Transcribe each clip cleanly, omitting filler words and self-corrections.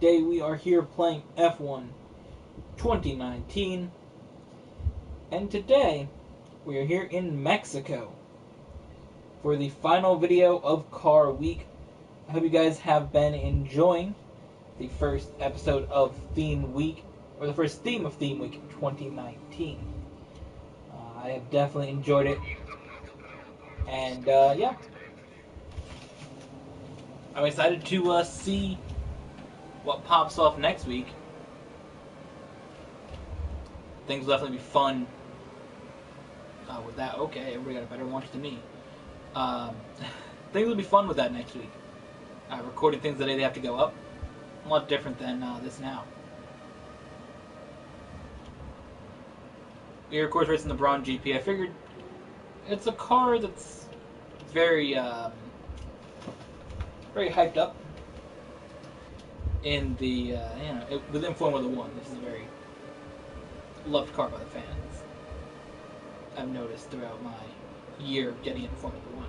today we are here playing F1 2019, and today we are here in Mexico for the final video of Car Week. I hope you guys have been enjoying the first episode of Theme Week, or the first theme of Theme Week 2019. I have definitely enjoyed it, and yeah, I'm excited to see what pops off next week. Things will definitely be fun with that. Okay, everybody got a better watch than me. Things will be fun with that next week. Recording things the day they have to go up. A lot different than this now. We are, of course, racing the Brawn GP. I figured it's a car that's very, very hyped up in the, within Formula One. This is a very loved car by the fans. I've noticed throughout my year of getting into Formula One.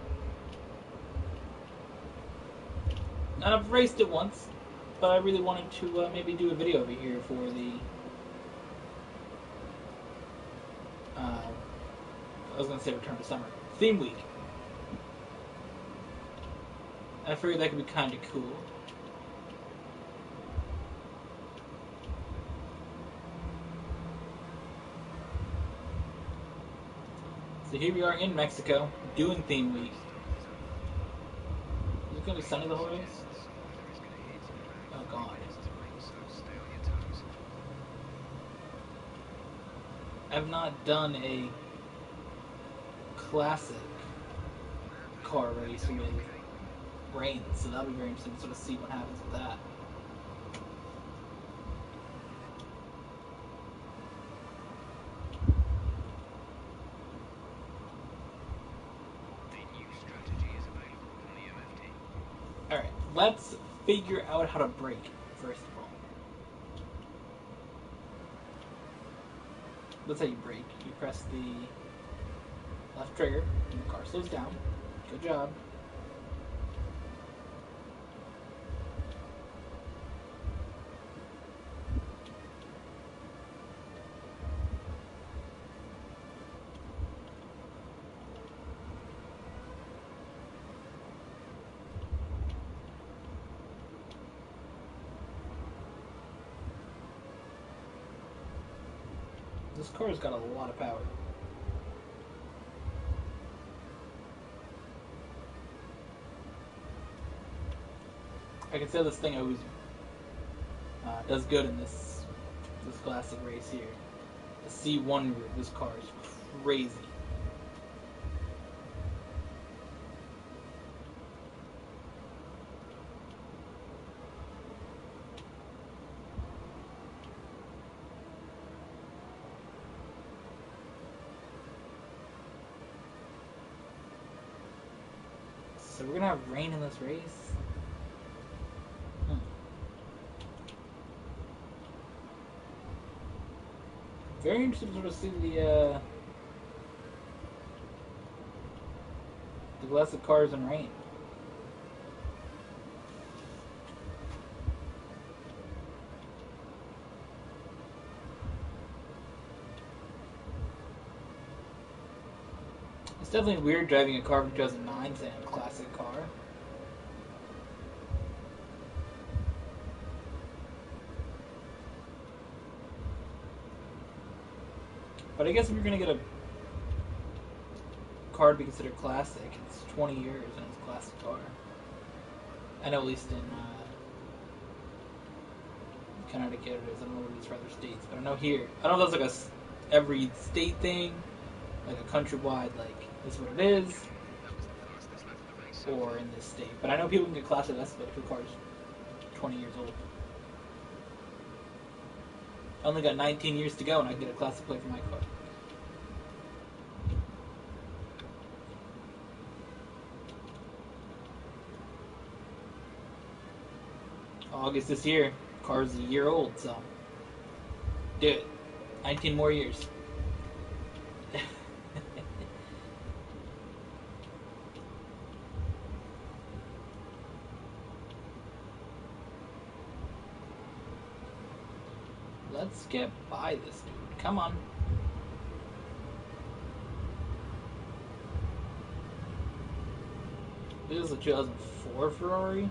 And I've raced it once, but I really wanted to maybe do a video over here for the I was going to say Return to Summer Theme Week. I figured that could be kind of cool. So here we are in Mexico, doing Theme Week. Is it going to be sunny the whole race? Oh god. I've not done a classic car race with rain, so that'll be very interesting to sort of see what happens with that. Alright, let's figure out how to brake, first of all. That's how you brake. You press the left trigger, and the car slows down. Good job. This car's got a lot of power. I can say this thing always does good in this classic race here. The C1 group, this car is crazy. So we're gonna have rain in this race? Very interested to sort of see the classic cars in rain. It's definitely weird driving a car from 2009 saying a classic car. But I guess if you're going to get a car to be considered classic, it's 20 years and it's a classic car. I know at least in Connecticut it is. I don't know what it is for other states. But I know here, I don't know if that's like every state thing, like a countrywide, like this is what it is, or in this state. But I know people can get classic estimated if your car's 20 years old. I only got 19 years to go and I can get a classic plate for my car. August this year, car's a year old, so do it. 19 more years. Let's get by this dude. Come on. This is a 2004 Ferrari.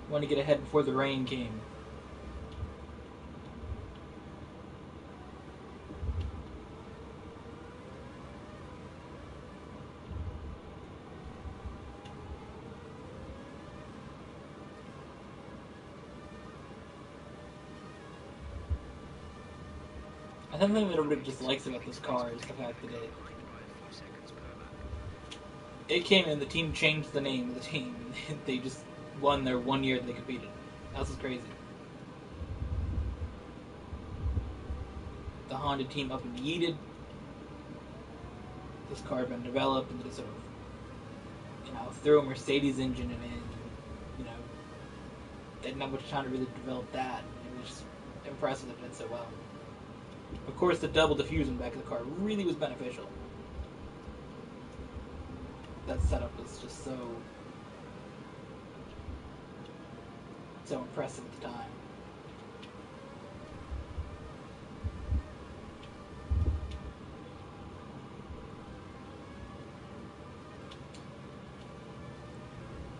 Want to get ahead before the rain came. I think the thing that everybody just likes about this car is the fact that it came in, the team changed the name of the team. They just won their 1 year that they competed. That was crazy. The Honda team up and yeeted. This car had been developed and they sort of, threw a Mercedes engine in it. They didn't have much time to really develop that. It was just impressive that it did so well. Of course, the double diffuser in the back of the car really was beneficial. That setup was just so impressive at the time.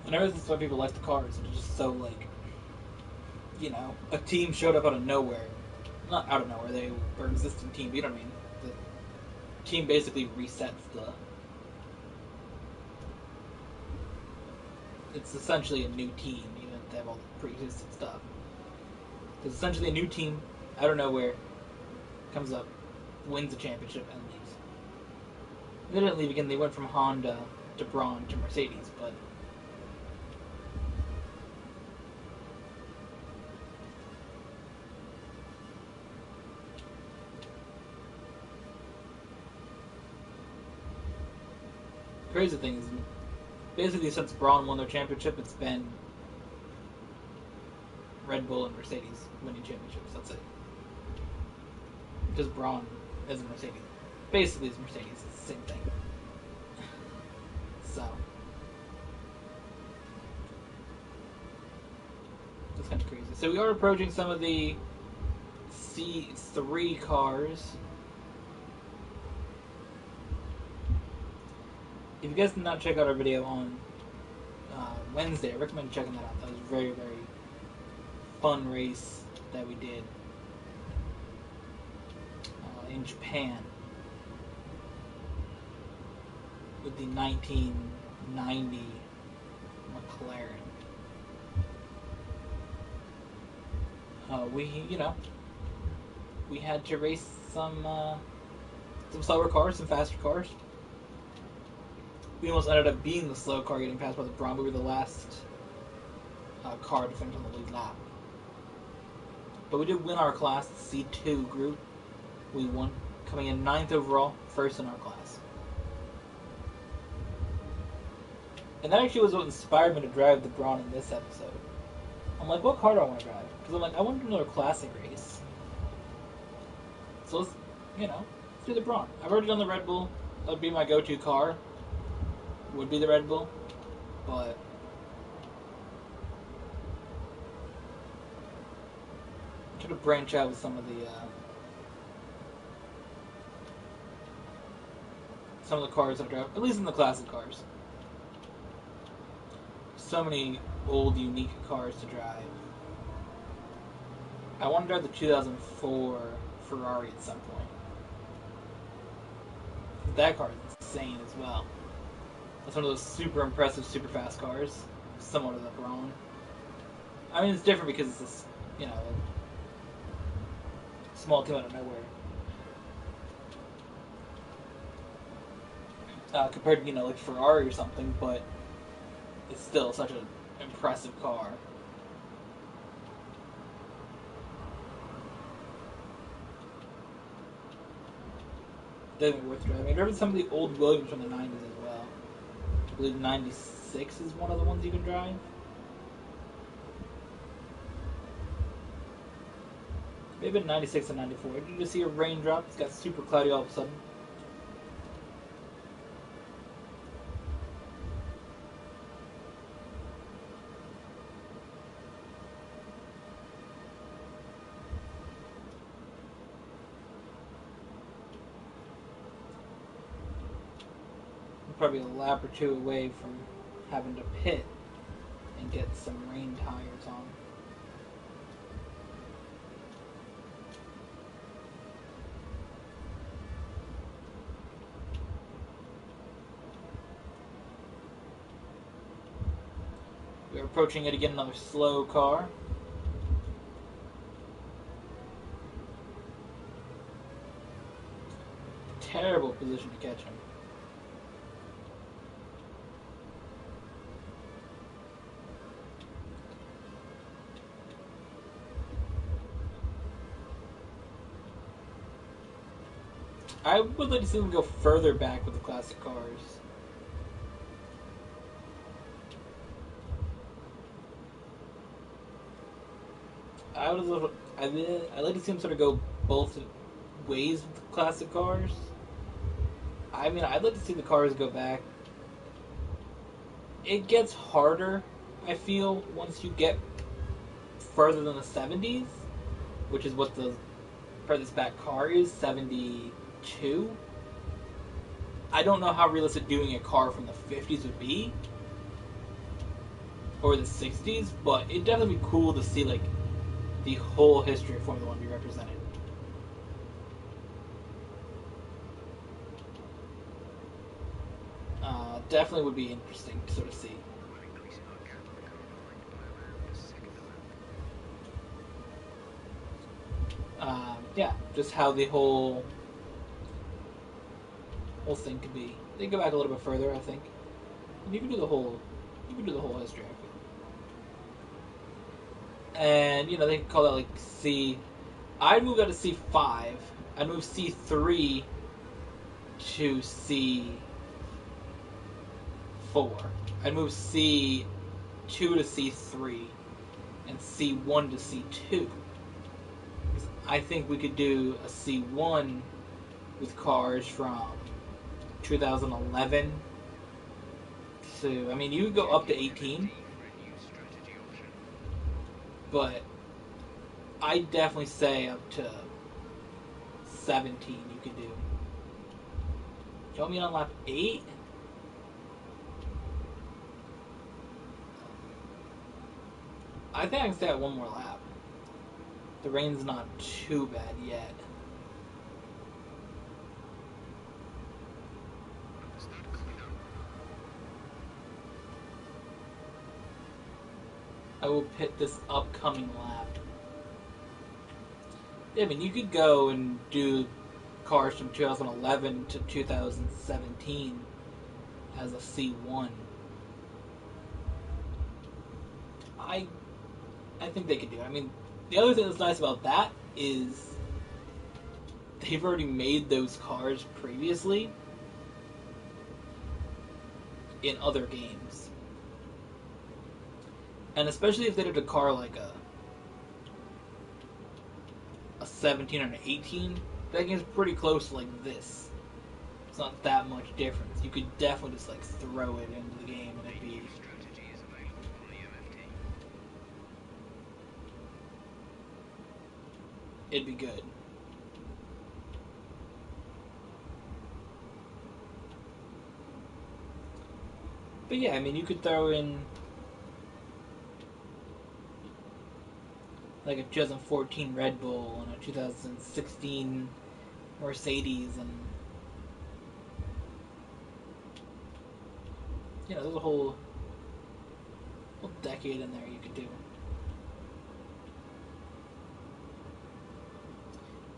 And I that's why people like the cars. It's just so a team showed up out of nowhere. Not out of nowhere, they were an existing team, but you know what I mean? The team basically resets it's essentially a new team, even if they have all the pre-existing stuff. It's essentially a new team, out of nowhere, comes up, wins the championship, and leaves. They didn't leave again, they went from Honda to Brawn to Mercedes, but the crazy thing is, basically since Brawn won their championship, it's been Red Bull and Mercedes winning championships. That's it. Because Brawn is a Mercedes. Basically, it's Mercedes. It's the same thing. So that's kind of crazy. So we are approaching some of the C3 cars. If you guys did not check out our video on Wednesday, I recommend checking that out. That was a very, very fun race that we did in Japan with the 1990 McLaren. We had to race some slower cars, some faster cars. We almost ended up being the slow car getting passed by the Brawn. We were the last car to finish on the lead lap. But we did win our class, the C2 group. We won, coming in 9th overall, first in our class. And that actually was what inspired me to drive the Brawn in this episode. I'm like, what car do I want to drive? Because I'm like, I want to do another classic race. So let's do the Brawn. I've already done the Red Bull. That would be my go-to car. Would be the Red Bull, but I'm trying to branch out with some of the cars I drive, at least in the classic cars. So many old, unique cars to drive. I want to drive the 2004 Ferrari at some point. That car is insane as well. It's one of those super impressive, super fast cars, similar to the Brawn. I mean, it's different because it's this, a small team out of nowhere. Compared to, like Ferrari or something, but it's still such an impressive car. Definitely worth driving. I've driven some of the old Williams from the 90s as well. I believe 96 is one of the ones you can drive. Maybe in 96 and 94. Did you just see a raindrop? It's got super cloudy all of a sudden. Probably a lap or two away from having to pit and get some rain tires on. We're approaching it again, another slow car. Terrible position to catch him. I would like to see them go further back with the classic cars. I'd like to see them sort of go both ways with the classic cars. I mean, I'd like to see the cars go back. It gets harder, I feel, once you get further than the 70s, which is what the furthest back car is, 72. I don't know how realistic doing a car from the 50s would be, or the 60s, but it'd definitely be cool to see, like, the whole history of Formula 1 be represented. Definitely would be interesting to sort of see. Yeah, just how the whole thing could be. They go back a little bit further, I think. And you can do the whole history, I feel. And they can call that like C. I'd move that to C5. I'd move C3 to C4. I'd move C2 to C3 and C1 to C2. I think we could do a C1 with cars from 2011 to, I mean, you could go up to 18, but I definitely say up to 17 you could do. You want me on lap 8? I think I can stay at one more lap. The rain's not too bad yet. I will pit this upcoming lap. Yeah, I mean, you could go and do cars from 2011 to 2017 as a C1. I think they could do it. I mean, the other thing that's nice about that is they've already made those cars previously in other games. And especially if they did a car like a 17 or an 18, that game's pretty close to like this. It's not that much difference. You could definitely just like throw it into the game and it'd be good. But yeah, I mean, you could throw in like a 2014 Red Bull and a 2016 Mercedes, and there's a whole decade in there you could do.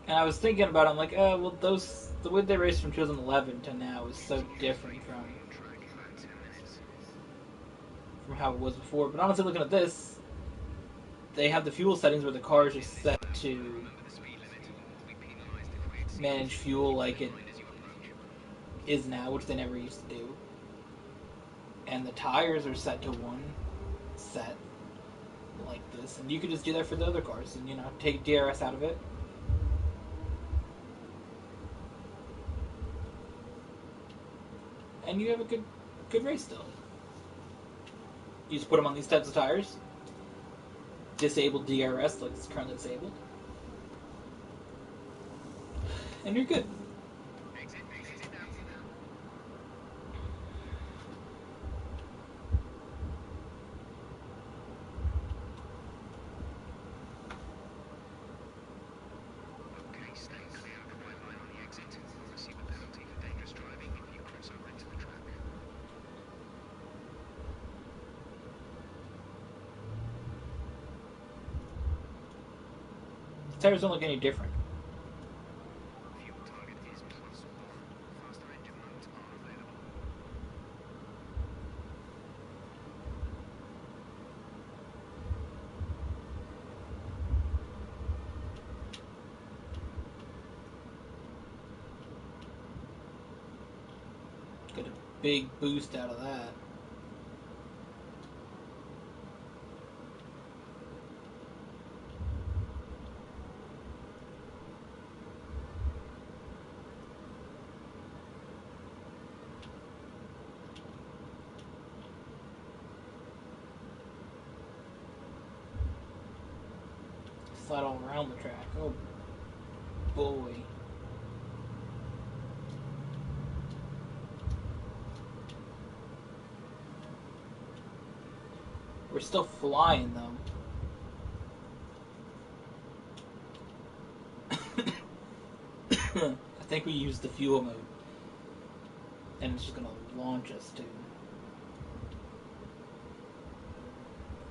And I was thinking about it, I'm like, well, the way they raced from 2011 to now is so different from how it was before. But honestly, looking at this, they have the fuel settings where the car is just set to manage fuel like it is now, which they never used to do. And the tires are set to one set. like this, and you could just do that for the other cars, and take DRS out of it. And you have a good race still. You just put them on these types of tires, disable DRS like it's currently disabled, and you're good. The tires don't look any different. Get a big boost out of that. Slide all around the track. Oh boy. We're still flying though. I think we used the fuel mode. And it's just gonna launch us to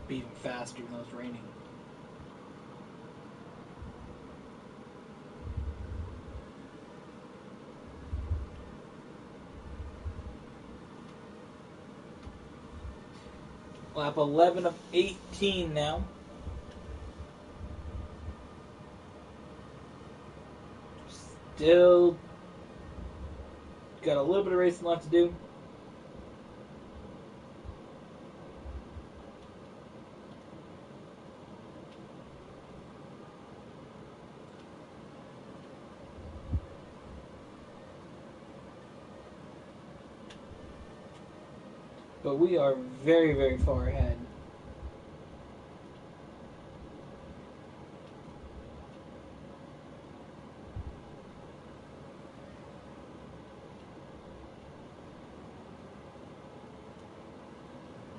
be even faster even though it's raining. Lap 11 of 18 now. Still got a little bit of racing left to do. But we are very, very far ahead.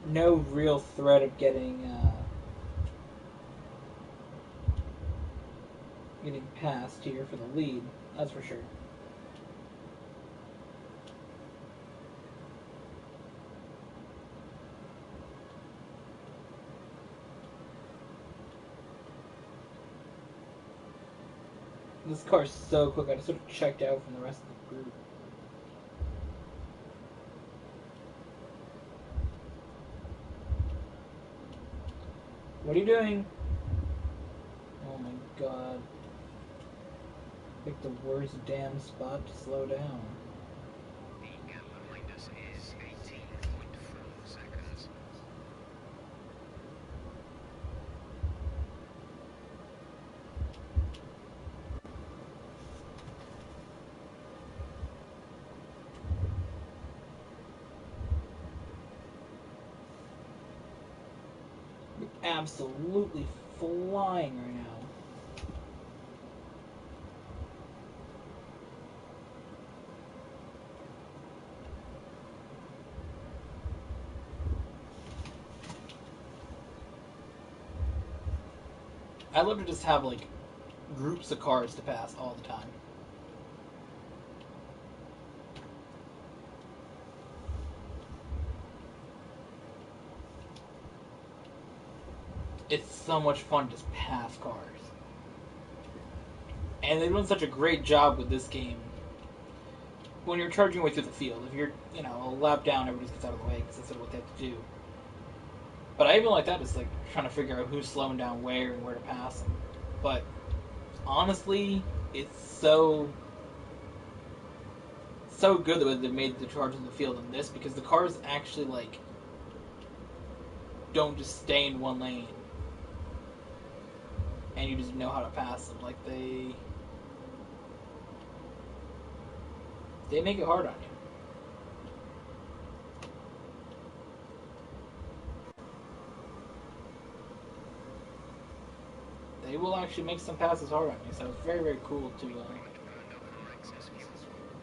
No real threat of getting past here for the lead, that's for sure. This car's so quick, I just sort of checked out from the rest of the group. What are you doing? Oh my god. Pick the worst damn spot to slow down. The gap behind us is 18.4 seconds. We're absolutely flying right now. I'd love to just have, like, groups of cars to pass all the time. It's so much fun to just pass cars. And they've done such a great job with this game. When you're charging your way through the field, if you're, a lap down, everybody just gets out of the way because that's what they have to do. But I even like that, just like trying to figure out who's slowing down where and where to pass them. But honestly, it's so good that they made the charge in the field in this, because the cars actually don't just stay in one lane. and you just know how to pass them. Like they make it hard on you. They will actually make some passes hard on you, so it's very, very cool to. Burned off our excess fuel.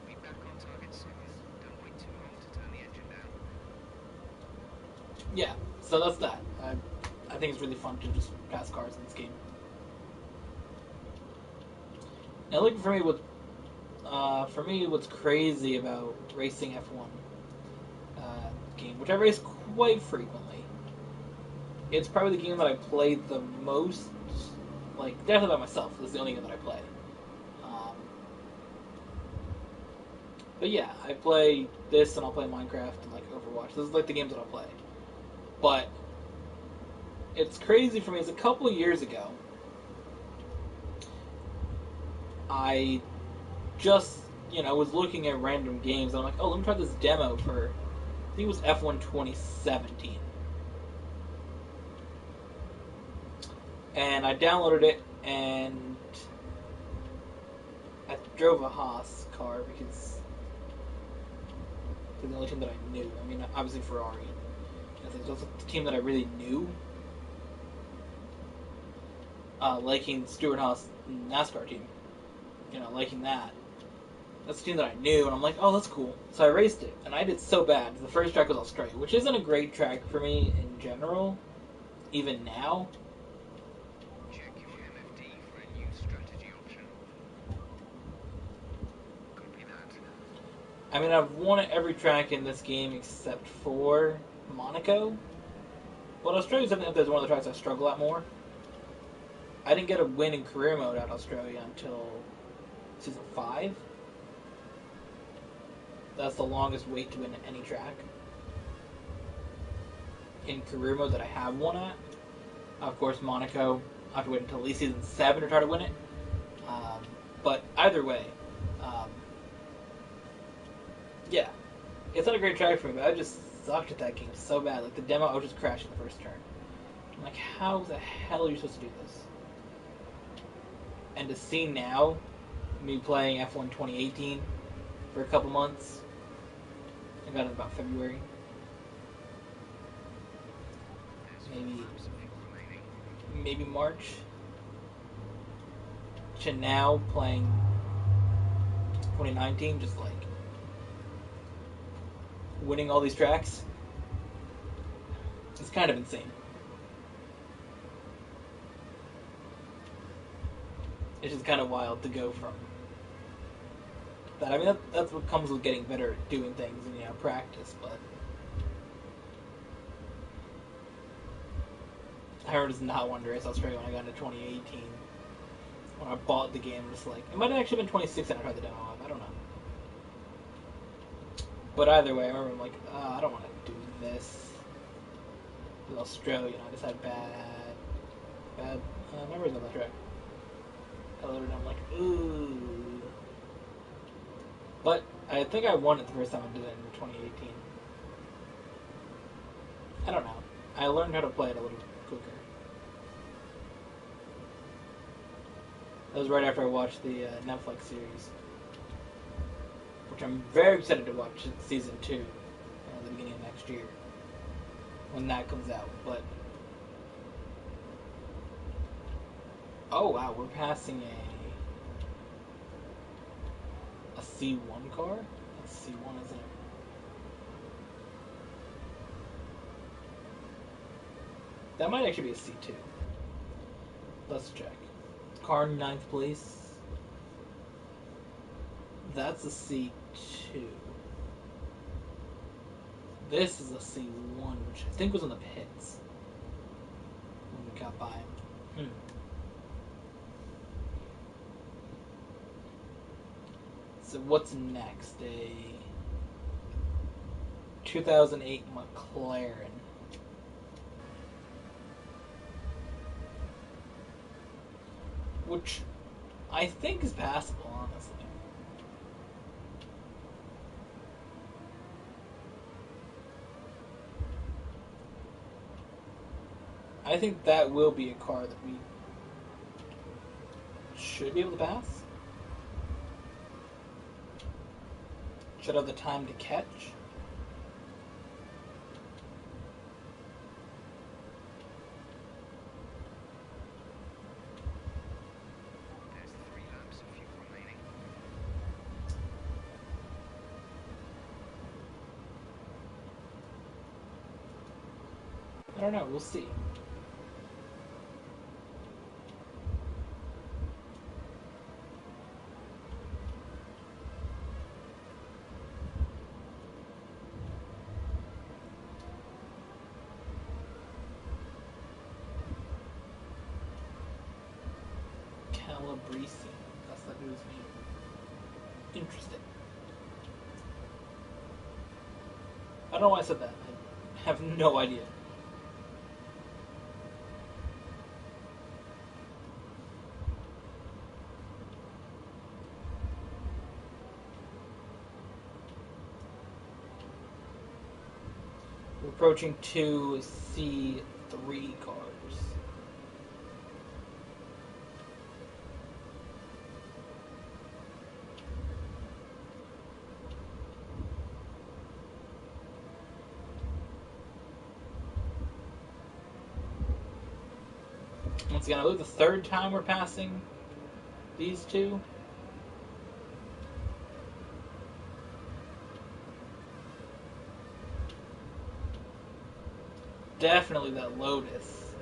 We'll be back on target soon. Don't wait too long to turn the engine down. Yeah, so that's that. I think it's really fun to just pass cars in this game. Now, looking for me, what's crazy about racing F1 game, which I race quite frequently. It's probably the game that I play the most. Like, definitely by myself. This is the only game that I play. But yeah, I play this and I'll play Minecraft and like Overwatch. This is like the games that I'll play. But it's crazy for me. It's a couple of years ago. I just, was looking at random games and I'm like, oh, let me try this demo for, I think it was F1 2017. And I downloaded it and I drove a Haas car because it was the only team that I knew. I mean, obviously Ferrari. I think it was the team that I really knew. Liking Stuart Haas NASCAR team. Liking that. That's the team that I knew, and I'm like, oh, that's cool. So I raced it, and I did so bad. The first track was Australia, which isn't a great track for me in general, even now. Check your MFD for a new strategy option. Copy that. I mean, I've won at every track in this game except for Monaco. But Australia's definitely one of the tracks I struggle at more. I didn't get a win in career mode at Australia until Season 5. That's the longest wait to win at any track in career mode that I have won at. Of course, Monaco, I have to wait until at least Season 7 to try to win it. But either way, yeah, it's not a great track for me, but I just sucked at that game so bad. Like, the demo, I was just crashing the first turn. I'm like, how the hell are you supposed to do this? And to see now, me playing F1 2018 for a couple months, I got it about February. Maybe March. To now playing 2019, just like winning all these tracks. It's kind of insane. It's just kind of wild to go from that. I mean, that's what comes with getting better at doing things and, practice, but I does not want to race Australia when I got into 2018. When I bought the game, just like, it might have actually been 2016 I tried the demo of, I don't know. But either way, I remember I'm like, I don't want to do this. With Australia, I just had bad memories of that track. I loaded it, I'm like, ooh. But I think I won it the first time I did it in 2018. I don't know. I learned how to play it a little quicker. That was right after I watched the Netflix series, which I'm very excited to watch season 2 at the beginning of next year when that comes out. But oh wow, we're passing a C1 car. That's C1, isn't it? That might actually be a C2. Let's check. Car in 9th place. That's a C2. This is a C1, which I think was in the pits when we got by him. So what's next? A 2008 McLaren. Which I think is passable, honestly. I think that will be a car that we Should be able to pass. Should have the time to catch. There's 3 laps of fuel remaining. I don't know, we'll see. Calabrese. That's that dude's name. Interesting. I don't know why I said that. I have no idea. We're approaching 2 C3 cars. Once again, I believe the 3rd time we're passing these two. Definitely that Lotus.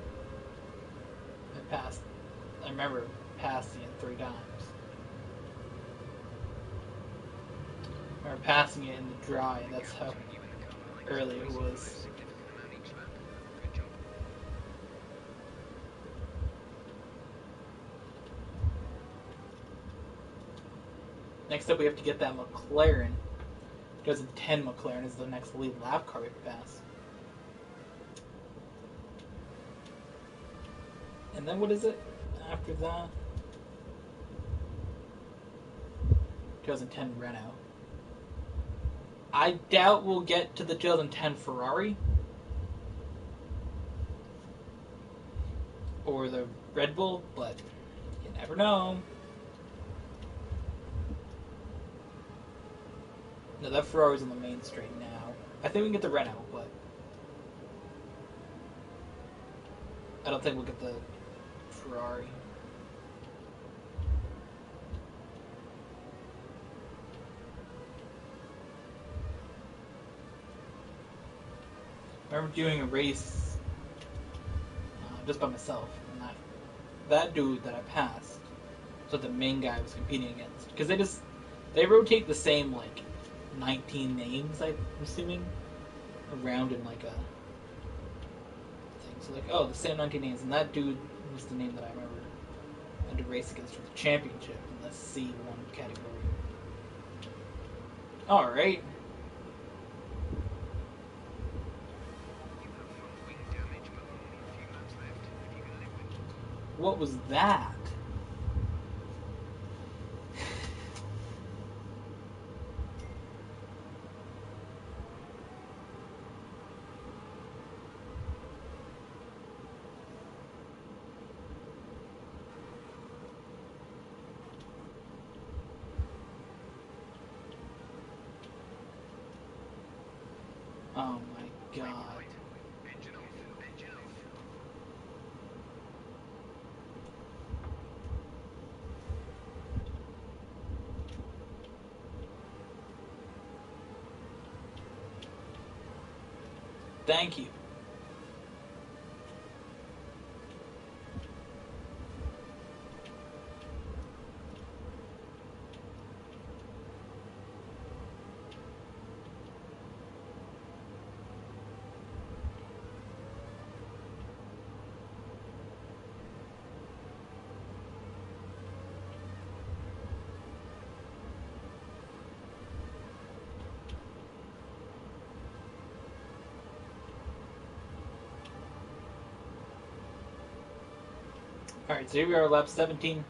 I remember passing it 3 times. I remember passing it in the dry, and that's how early it was. Next up, we have to get that McLaren. 2010 McLaren is the next lead lap car we have to pass. And then what is it after that? 2010 Renault. I doubt we'll get to the 2010 Ferrari. Or the Red Bull, but you never know. No, that Ferrari's on the main straight now. I think we can get the Renault, but I don't think we'll get the Ferrari. I remember doing a race just by myself, and that dude that I passed was what the main guy was competing against. Because they rotate the same, like, 19 names, I'm assuming, around in, like, a thing. So, like, oh, the same 19 names, and that dude was the name that I remember I had to race against for the championship in the C1 category. Alright. What was that? Oh my god. Thank you. Alright, so here we are, lap 17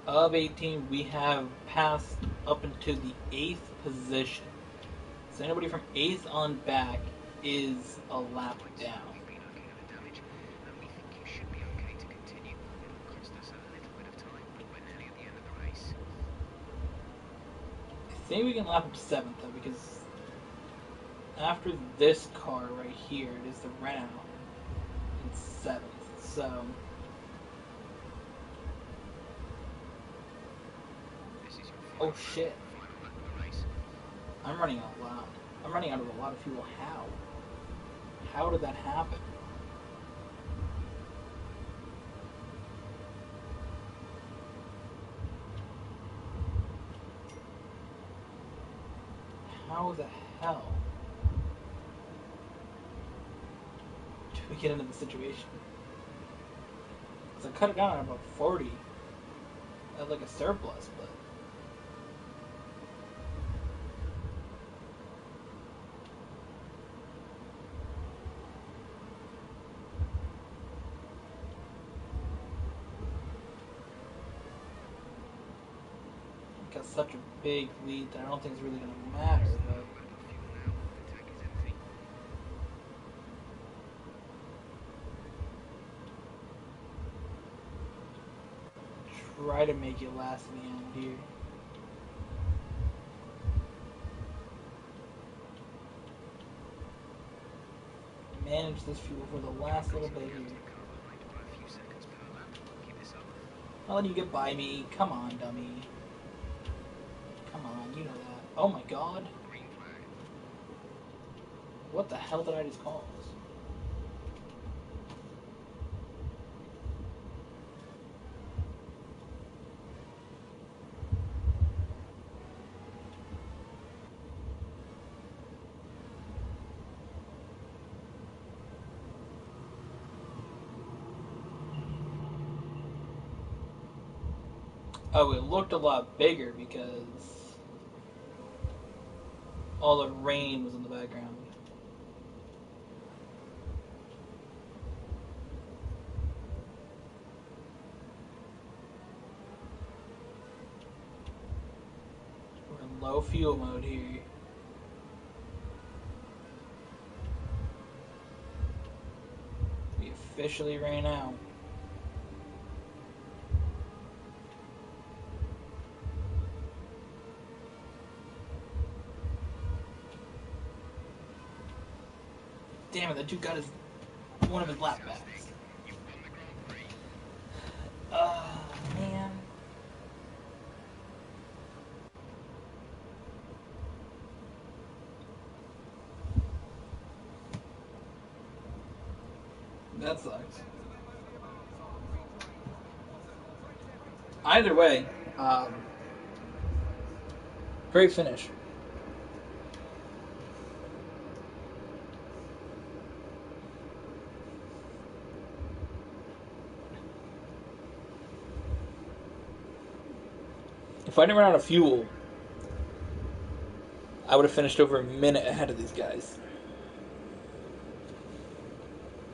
of 18. We have passed up into the 8th position. So anybody from 8th on back is a lap down. Maybe we can lap up 7th, though, because after this car right here, it is the Renault. It's 7th, so... This is your Oh, final shit. lap of the race. I'm running out of lot. I'm running out of a lot of fuel. How? How did that happen? How the hell did we get into the situation? Because I cut it down at about 40 at like a surplus, but got such a big lead that I don't think it's really going to matter, but Lap of fuel now. The tank is empty. try to make it last in the end here. Manage this fuel for the last little bit here. Car behind by a few seconds per lap. Keep this up. I'll let you get by me. Come on, dummy. Come on, you know that. Oh my god. Green flag. What the hell did I just cause? Oh, it looked a lot bigger because all the rain was in the background. We're in low fuel mode here. We officially ran out. Damn it, that dude got one of his lap backs. You won the Grand Prix. Man. That sucks. Either way, great finish. If I didn't run out of fuel, I would have finished over a minute ahead of these guys.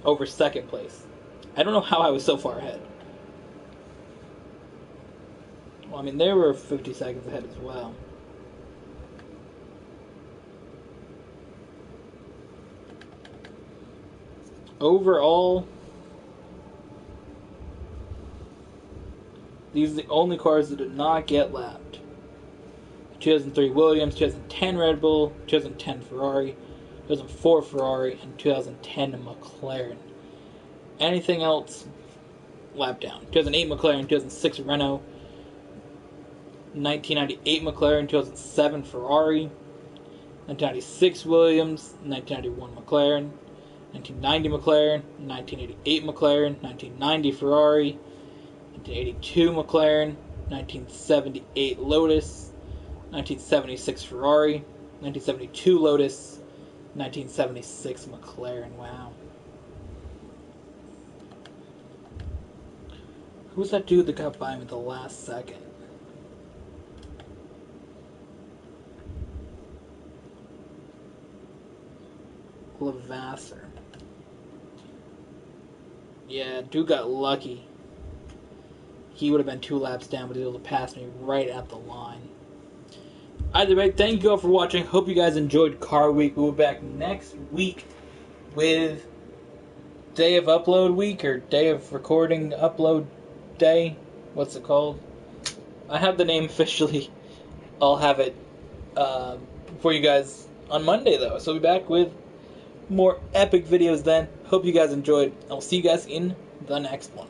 Over second place. I don't know how I was so far ahead. Well, I mean, they were 50 seconds ahead as well. Overall, these are the only cars that did not get lapped. 2003 Williams, 2010 Red Bull, 2010 Ferrari, 2004 Ferrari, and 2010 McLaren. Anything else, lap down. 2008 McLaren, 2006 Renault, 1998 McLaren, 2007 Ferrari, 1996 Williams, 1991 McLaren, 1990 McLaren, 1988 McLaren, 1990 Ferrari, 1982 McLaren, 1978 Lotus, 1976 Ferrari, 1972 Lotus, 1976 McLaren. Wow. Who's that dude that got by me at the last second? Lavasser. Yeah, dude got lucky. He would have been 2 laps down, but he was able to pass me right at the line. Either way, thank you all for watching. Hope you guys enjoyed Car Week. We'll be back next week with day of upload week, or day of recording upload day. What's it called? I have the name officially. I'll have it for you guys on Monday, though. So we'll be back with more epic videos then. Hope you guys enjoyed. I'll see you guys in the next one.